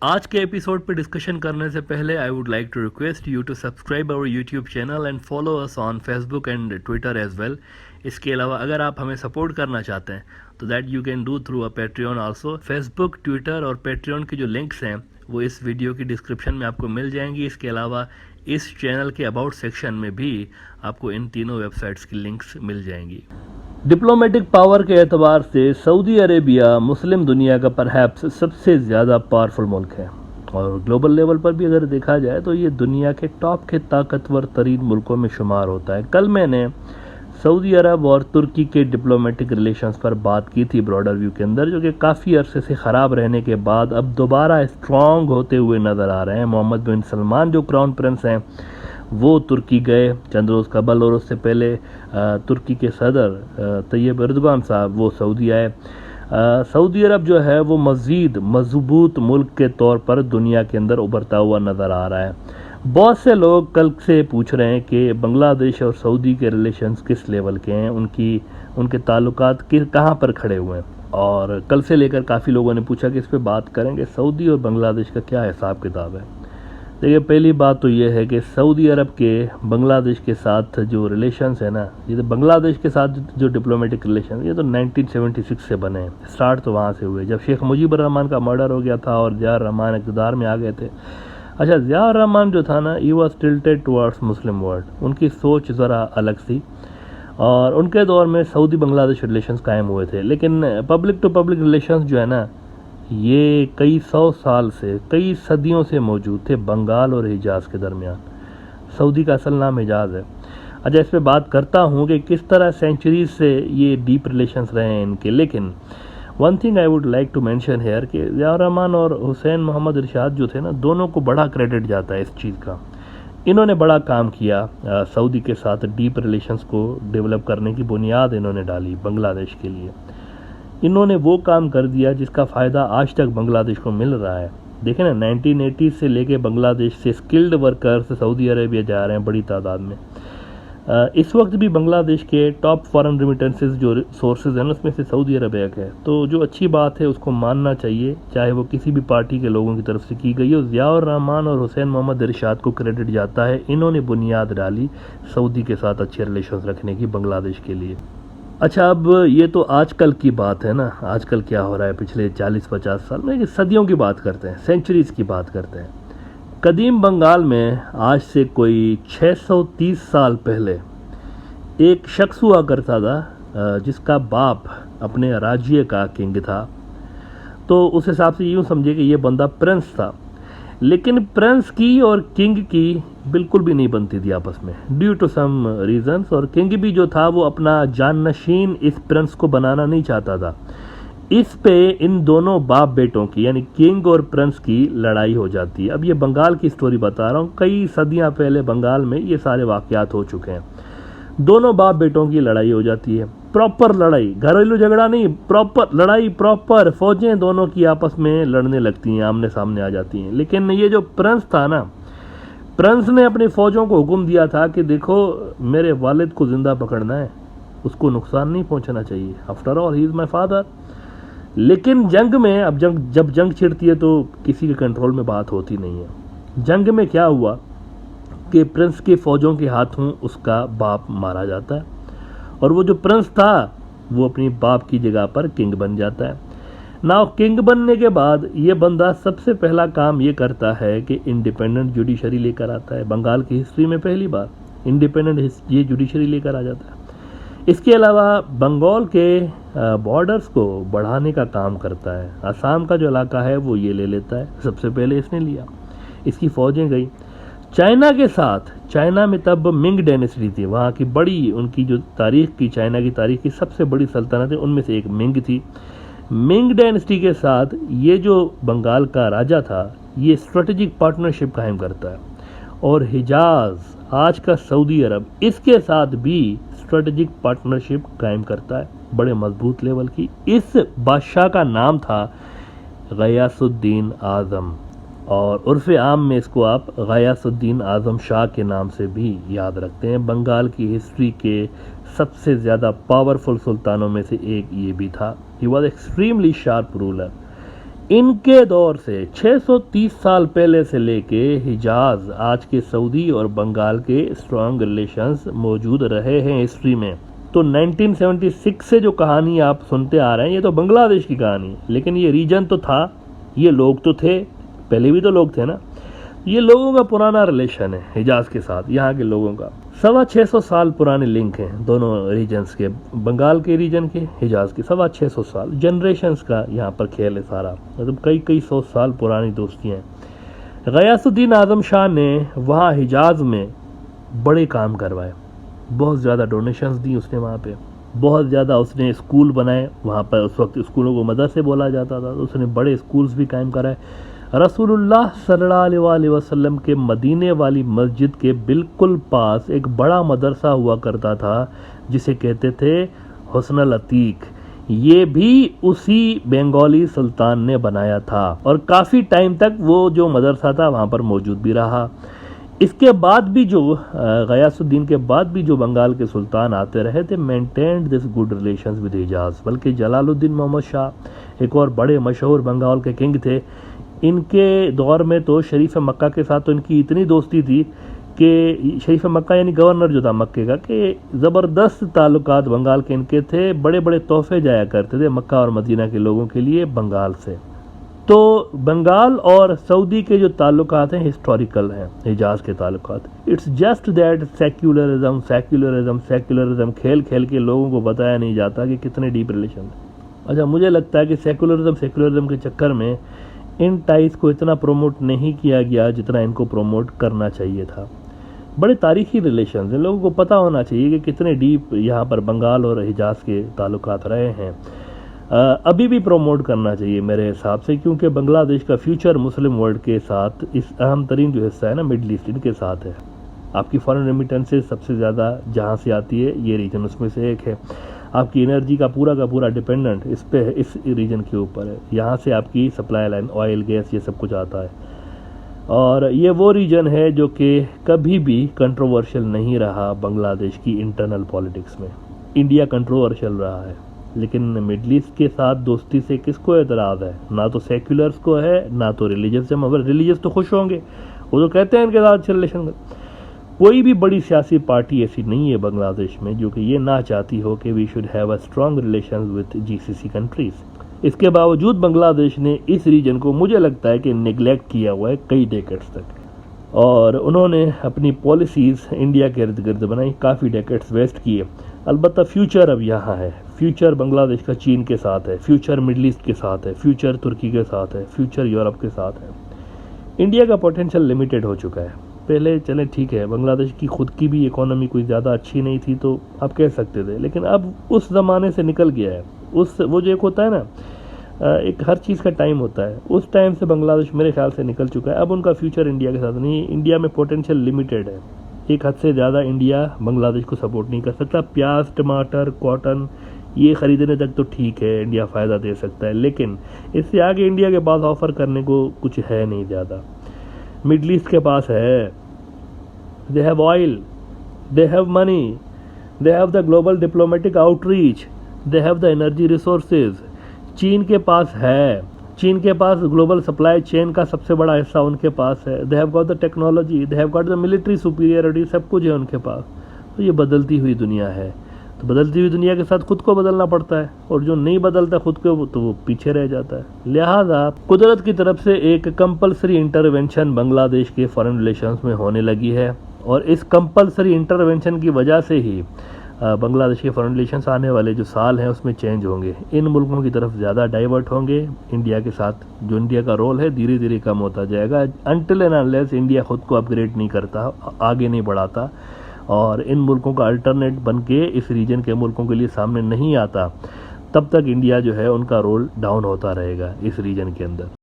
आज के एपिसोड पे डिस्कशन करने से पहले I would like to request you to subscribe our YouTube channel and follow us on Facebook and Twitter as well. इसके अलावा अगर आप हमें सपोर्ट करना चाहते हैं तो that you can do through a Patreon also. Facebook, Twitter और पेट्रियन के जो लिंक्स हैं वो इस वीडियो की डिस्क्रिप्शन में आपको मिल जाएंगी। इसके अलावा इस चैनल के अबाउट सेक्शन में भी आपको इन तीनों वेबसाइट्स की लिंक्स मिल जाएंगी। डिप्लोमेटिक पावर के एतबार से सऊदी अरेबिया मुस्लिम दुनिया का परहैप्स सबसे ज़्यादा पावरफुल मुल्क है और ग्लोबल लेवल पर भी अगर देखा जाए तो ये दुनिया के टॉप के ताकतवर तरीन मुल्कों में शुमार होता है। कल मैंने सऊदी अरब और तुर्की के डिप्लोमेटिक रिलेशंस पर बात की थी ब्रॉडर व्यू के अंदर, जो कि काफ़ी अरसे से ख़राब रहने के बाद अब दोबारा स्ट्रॉन्ग होते हुए नज़र आ रहे हैं। मोहम्मद बिन सलमान जो क्राउन प्रिंस हैं वो तुर्की गए चंद रोज़ कबल, और उससे पहले तुर्की के सदर तैयब एर्दोगान साहब वो सऊदी आए। सऊदी अरब जो है वो मज़ीद मजबूत मुल्क के तौर पर दुनिया के अंदर उभरता हुआ नज़र आ रहा है। बहुत से लोग कल से पूछ रहे हैं कि बांग्लादेश और सऊदी के रिलेशंस किस लेवल के हैं, उनके ताल्लुकात कहाँ पर खड़े हुए हैं। और कल से लेकर काफ़ी लोगों ने पूछा कि इस पर बात करेंगे, सऊदी और बांग्लादेश का क्या हिसाब किताब है। देखिए, पहली बात तो ये है कि सऊदी अरब के बांग्लादेश के साथ जो रिलेशंस है ना, ये तो बांग्लादेश के साथ जो डिप्लोमेटिक रिलेशन ये तो 1976 से बने हैं। स्टार्ट तो वहाँ से हुए जब शेख मुजीबुर रहमान का मर्डर हो गया था और ज़िया रहमान इक़्तिदार में आ गए थे। अच्छा, ज़िया रहमान जो था ना, he was tilted towards Muslim world, उनकी सोच ज़रा अलग थी और उनके दौर में सऊदी बांग्लादेश रिलेशंस कायम हुए थे। लेकिन पब्लिक टू पब्लिक रिलेशंस जो है ना, ये कई सौ साल से, कई सदियों से मौजूद थे बंगाल और हिजाज़ के दरमियान। सऊदी का असल नाम हिजाज़ है। अच्छा, इस पर बात करता हूँ कि किस तरह सेंचुरीज से ये डीप रिलेशंस रहे हैं इनके। लेकिन one thing I would like to mention here कि ज़िया रहमान और हुसैन मोहम्मद इरशाद जो थे ना, दोनों को बड़ा क्रेडिट जाता है इस चीज़ का। इन्होंने बड़ा काम किया, सऊदी के साथ डीप रिलेशंस को डेवलप करने की बुनियाद इन्होंने डाली बांग्लादेश के लिए। इन्होंने वो काम कर दिया जिसका फ़ायदा आज तक बांग्लादेश को मिल रहा है। देखें ना, 1980 से लेके बांग्लादेश से स्किल्ड वर्कर्स सऊदी अरेबिया जा रहे हैं बड़ी तादाद में। इस वक्त भी बांग्लादेश के टॉप फॉरेन रिमिटेंसेस जो सोर्सेज हैं उसमें से सऊदी अरब एक है। तो जो अच्छी बात है उसको मानना चाहिए, चाहे वो किसी भी पार्टी के लोगों की तरफ से की गई हो। ज़िया रहमान और हुसैन मोहम्मद इरशाद को क्रेडिट जाता है, इन्होंने बुनियाद डाली सऊदी के साथ अच्छे रिलेशंस रखने की बांग्लादेश के लिए। अच्छा, अब ये तो आजकल की बात है ना, आजकल क्या हो रहा है पिछले 40-50 साल में, सदियों की बात करते हैं, सेंचुरीज़ की बात करते हैं। कदीम बंगाल में आज से कोई 630 साल पहले एक शख्स हुआ करता था जिसका बाप अपने राज्य का किंग था। तो उस हिसाब से यूँ समझिए कि ये बंदा प्रिंस था। लेकिन प्रिंस की और किंग की बिल्कुल भी नहीं बनती थी आपस में, ड्यू टू सम रीजंस। और किंग भी जो था वो अपना जाननशीन इस प्रिंस को बनाना नहीं चाहता था। इस पे इन दोनों बाप बेटों की, यानी किंग और प्रिंस की लड़ाई हो जाती है। अब ये बंगाल की स्टोरी बता रहा हूँ, कई सदियाँ पहले बंगाल में ये सारे वाक़यात हो चुके हैं। दोनों बाप बेटों की लड़ाई हो जाती है, प्रॉपर लड़ाई, घरेलू झगड़ा नहीं, प्रॉपर लड़ाई, प्रॉपर फौजें दोनों की आपस में लड़ने लगती हैं, आमने सामने आ जाती हैं। लेकिन ये जो प्रिंस था ना, प्रिंस ने अपनी फ़ौजों को हुक्म दिया था कि देखो, मेरे वालिद को ज़िंदा पकड़ना है, उसको नुकसान नहीं पहुंचना चाहिए, after all he is my father. लेकिन जंग में, अब जब जंग छिड़ती है तो किसी के कंट्रोल में बात होती नहीं है। जंग में क्या हुआ कि प्रिंस के फ़ौजों के हाथों उसका बाप मारा जाता है और वो जो प्रिंस था वो अपनी बाप की जगह पर किंग बन जाता है। नाउ किंग बनने के बाद ये बंदा सबसे पहला काम ये करता है कि इंडिपेंडेंट जुडिशरी लेकर आता है। बंगाल की हिस्ट्री में पहली बार इंडिपेंडेंट ये जुडिशरी लेकर आ जाता है। इसके अलावा बंगाल के बॉर्डर्स को बढ़ाने का काम करता है। असम का जो इलाका है वो ये ले लेता है, सबसे पहले इसने लिया। इसकी फ़ौजें गई चाइना के साथ। चाइना में तब मिंग डायनेस्टी थी, वहाँ की बड़ी, उनकी जो तारीख की, चाइना की तारीख की सबसे बड़ी सल्तनत है, उनमें से एक मिंग थी। मिंग डायनेस्टी के साथ ये जो बंगाल का राजा था ये स्ट्रेटेजिक पार्टनरशिप कायम करता है। और हिजाज, आज का सऊदी अरब, इसके साथ भी स्ट्रेटेजिक पार्टनरशिप कायम करता है बड़े मजबूत लेवल की। इस बादशाह का नाम था गयासुद्दीन आज़म और उर्फ़ आम में इसको आप गयासुद्दीन आज़म शाह के नाम से भी याद रखते हैं। बंगाल की हिस्ट्री के सबसे ज़्यादा पावरफुल सुल्तानों में से एक ये भी था। He was extremely sharp ruler. इनके दौर से 630 साल पहले से लेके हिजाज आज के सऊदी और बंगाल के स्ट्रॉन्ग रिलेशंस मौजूद रहे हैं हिस्ट्री में। तो 1976 से जो कहानी आप सुनते आ रहे हैं ये तो बांग्लादेश की कहानी, लेकिन ये रीजन तो था, ये लोग तो थे, पहले भी तो लोग थे ना। ये लोगों का पुराना रिलेशन है हिजाज के साथ, यहाँ के लोगों का 625 साल पुराने लिंक हैं दोनों रीजन्स के, बंगाल के रीजन के, हिजाज के 625 साल, जनरेशंस का यहाँ पर खेल है सारा, मतलब कई सौ साल पुरानी दोस्तियाँ हैं। गयासुद्दीन आजम शाह ने वहाँ हिजाज में बड़े काम करवाए, बहुत ज़्यादा डोनेशंस दी उसने वहाँ पे, बहुत ज़्यादा उसने स्कूल बनाए वहाँ पर, उस वक्त स्कूलों को मदरसे बोला जाता था, तो उसने बड़े स्कूल्स भी कायम कराए। रसूलुल्लाह सल्लल्लाहु अलैहि वसल्लम के मदीने वाली मस्जिद के बिल्कुल पास एक बड़ा मदरसा हुआ करता था जिसे कहते थे हुस्नुल अतीक, ये भी उसी बंगाली सुल्तान ने बनाया था और काफ़ी टाइम तक वो जो मदरसा था वहाँ पर मौजूद भी रहा। इसके बाद भी जो गयासुद्दीन के बाद भी जो बंगाल के सुल्तान आते रहे थे maintained this good relations with Hijaz, बल्कि जलालुद्दीन मोहम्मद शाह एक और बड़े मशहूर बंगाल के किंग थे, इनके दौर में तो शरीफ मक्का के साथ तो इनकी इतनी दोस्ती थी कि शरीफ मक्का यानी गवर्नर जो था मक्के का, कि ज़बरदस्त ताल्लुकात बंगाल के इनके थे, बड़े बड़े तोहफे जाया करते थे मक्का और मदीना के लोगों के लिए बंगाल से। तो बंगाल और सऊदी के जो ताल्लुकात हैं हिस्टोरिकल हैं, हिजाज के ताल्लुकात। इट्स जस्ट दैट सेक्युलरिज्म खेल खेल के लोगों को बताया नहीं जाता कि कितने डीप रिलेशन है। अच्छा, मुझे लगता है कि सेक्युलरिज्म के चक्कर में इन टाइज को इतना प्रमोट नहीं किया गया जितना इनको प्रमोट करना चाहिए था। बड़े तारीखी रिलेशन हैं, लोगों को पता होना चाहिए कि कितने डीप यहाँ पर बंगाल और हिजाज के ताल्लुकात रहे हैं। अभी भी प्रमोट करना चाहिए मेरे हिसाब से, क्योंकि बांग्लादेश का फ्यूचर मुस्लिम वर्ल्ड के साथ इस अहम तरीन जो हिस्सा है ना मिडल ईस्ट, इनके साथ है। आपकी फॉरेन रेमिटेंसेस सबसे ज़्यादा जहाँ से आती है ये रीजन उसमें से एक है। आपकी एनर्जी का पूरा डिपेंडेंट इस रीजन के ऊपर है, यहाँ से आपकी सप्लाई लाइन ऑयल गैस ये सब कुछ आता है। और ये वो रीजन है जो कि कभी भी कंट्रोवर्शियल नहीं रहा बांग्लादेश की इंटरनल पॉलिटिक्स में। इंडिया कंट्रोवर्शियल रहा है, लेकिन मिडल ईस्ट के साथ दोस्ती से किसको एतराज़ है? ना तो सेक्युलर्स को है, ना तो रिलीजियस। मगर रिलीजियस तो खुश होंगे, वो तो कहते हैं इनके साथ अच्छे रिलेशन। कोई भी बड़ी सियासी पार्टी ऐसी नहीं है बांग्लादेश में जो कि ये ना चाहती हो कि we should have a strong relation with GCC countries. इसके बावजूद बांग्लादेश ने इस रीजन को मुझे लगता है कि निगलेक्ट किया हुआ है कई डेकेड्स तक, और उन्होंने अपनी पॉलिसीज़ इंडिया के इर्द गिर्द बनाई, काफ़ी डेकेड्स वेस्ट किए। अलबत्ता फ्यूचर अब यहाँ है, फ्यूचर बांग्लादेश का चीन के साथ है, फ्यूचर मिडल ईस्ट के साथ है, फ्यूचर तुर्की के साथ है, फ्यूचर यूरोप के साथ है। इंडिया का पोटेंशियल लिमिटेड हो चुका है। पहले चले ठीक है, बांग्लादेश की खुद की भी इकोनॉमी कोई ज़्यादा अच्छी नहीं थी तो आप कह सकते थे, लेकिन अब उस ज़माने से निकल गया है। वो जो एक होता है ना, एक हर चीज़ का टाइम होता है, उस टाइम से बांग्लादेश मेरे ख्याल से निकल चुका है। अब उनका फ्यूचर इंडिया के साथ नहीं, इंडिया में पोटेंशियल लिमिटेड है। एक हद से ज़्यादा इंडिया बांग्लादेश को सपोर्ट नहीं कर सकता। प्याज, टमाटर, कॉटन ये ख़रीदने तक तो ठीक है, इंडिया फ़ायदा दे सकता है, लेकिन इससे आगे इंडिया के पास ऑफ़र करने को कुछ है नहीं ज़्यादा। मिडल ईस्ट के पास है, they have oil, they have money, they have the global diplomatic outreach, they have the energy resources. चीन के पास है, चीन के पास ग्लोबल सप्लाई चेन का सबसे बड़ा हिस्सा उनके पास है। They have got the technology, they have got the military superiority, सब कुछ है उनके पास। तो ये बदलती हुई दुनिया है, तो बदलती हुई दुनिया के साथ खुद को बदलना पड़ता है, और जो नहीं बदलता खुद को तो वो पीछे रह जाता है। लिहाजा कुदरत की तरफ से एक कंपलसरी इंटरवेंशन बांग्लादेश के फॉरेन रिलेशंस में होने लगी है, और इस कंपलसरी इंटरवेंशन की वजह से ही बांग्लादेश के फॉरेन रिलेशंस आने वाले जो साल हैं उसमें चेंज होंगे, इन मुल्कों की तरफ ज़्यादा डाइवर्ट होंगे। इंडिया के साथ जो इंडिया का रोल है धीरे धीरे कम होता जाएगा, अनटिल एंड अनलेस इंडिया खुद को अपग्रेड नहीं करता, आगे नहीं बढ़ाता, और इन मुल्कों का अल्टरनेट बन के इस रीजन के मुल्कों के लिए सामने नहीं आता, तब तक इंडिया जो है उनका रोल डाउन होता रहेगा इस रीजन के अंदर।